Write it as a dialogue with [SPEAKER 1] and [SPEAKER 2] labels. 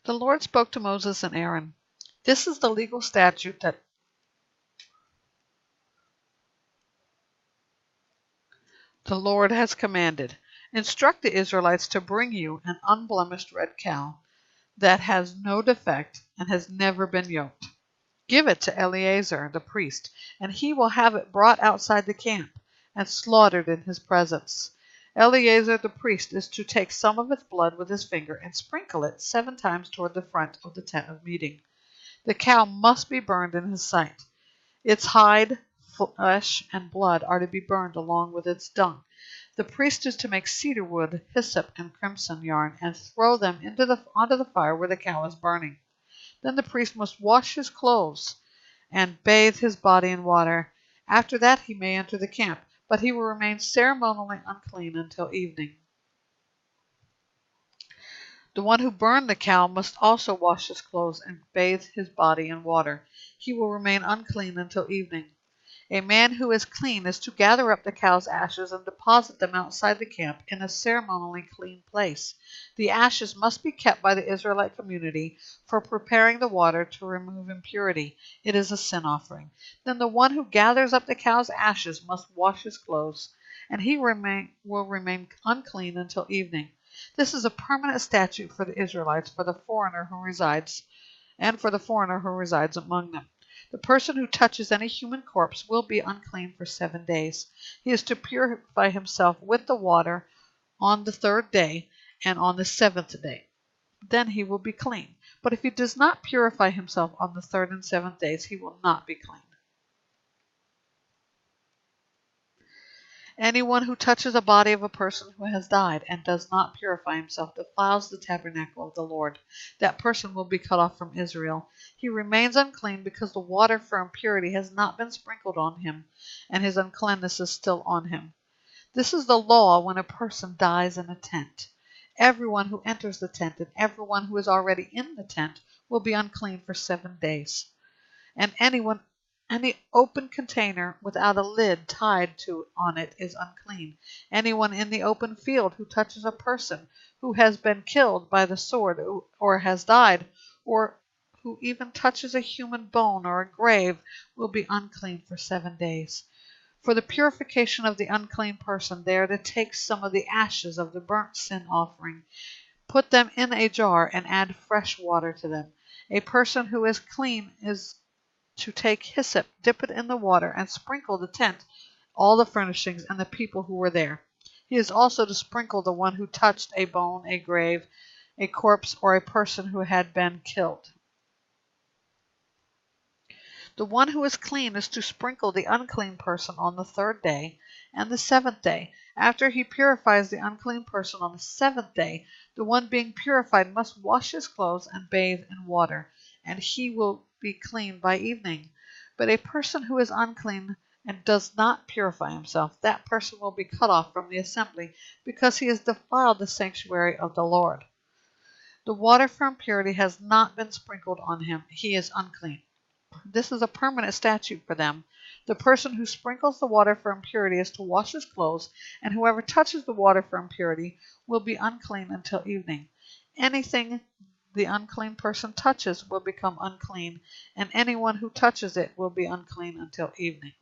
[SPEAKER 1] The Lord spoke to Moses and Aaron. This is the legal statute that the Lord has commanded. Instruct the Israelites to bring you an unblemished red cow that has no defect and has never been yoked. Give it to Eleazar the priest, and he will have it brought outside the camp and slaughtered in his presence. Eleazar the priest is to take some of its blood with his finger and sprinkle it 7 times toward the front of the tent of meeting. The cow must be burned in his sight. Its hide, flesh, and blood are to be burned along with its dung. The priest is to make cedar wood, hyssop, and crimson yarn and throw them onto the fire where the cow is burning. Then the priest must wash his clothes and bathe his body in water. After that he may enter the camp, but he will remain ceremonially unclean until evening. The one who burned the cow must also wash his clothes and bathe his body in water. He will remain unclean until evening. A man who is clean is to gather up the cow's ashes and deposit them outside the camp in a ceremonially clean place. The ashes must be kept by the Israelite community for preparing the water to remove impurity. It is a sin offering. Then the one who gathers up the cow's ashes must wash his clothes, and he will remain unclean until evening. This is a permanent statute for the Israelites, for the foreigner who resides among them. The person who touches any human corpse will be unclean for 7 days. He is to purify himself with the water on the 3rd day and on the 7th day. Then he will be clean. But if he does not purify himself on the 3rd and 7th days, he will not be clean. Anyone who touches the body of a person who has died and does not purify himself defiles the tabernacle of the Lord. That person will be cut off from Israel. He remains unclean because the water for impurity has not been sprinkled on him, and his uncleanness is still on him. This is the law when a person dies in a tent. Everyone who enters the tent and everyone who is already in the tent will be unclean for 7 days. And any open container without a lid tied on it is unclean. Anyone in the open field who touches a person who has been killed by the sword or has died, or who even touches a human bone or a grave, will be unclean for 7 days. For the purification of the unclean person, they are to take some of the ashes of the burnt sin offering, put them in a jar, and add fresh water to them. A person who is clean is to take hyssop, dip it in the water, and sprinkle the tent, all the furnishings, and the people who were there. He is also to sprinkle the one who touched a bone, a grave, a corpse, or a person who had been killed. The one who is clean is to sprinkle the unclean person on the 3rd day and the 7th day. After he purifies the unclean person on the 7th day, the one being purified must wash his clothes and bathe in water, and he will be clean by evening. But a person who is unclean and does not purify himself, that person will be cut off from the assembly, because he has defiled the sanctuary of the Lord. The water for impurity has not been sprinkled on him. He is unclean. This is a permanent statute for them. The person who sprinkles the water for impurity is to wash his clothes, and whoever touches the water for impurity will be unclean until evening. Anything the unclean person touches will become unclean, and anyone who touches it will be unclean until evening.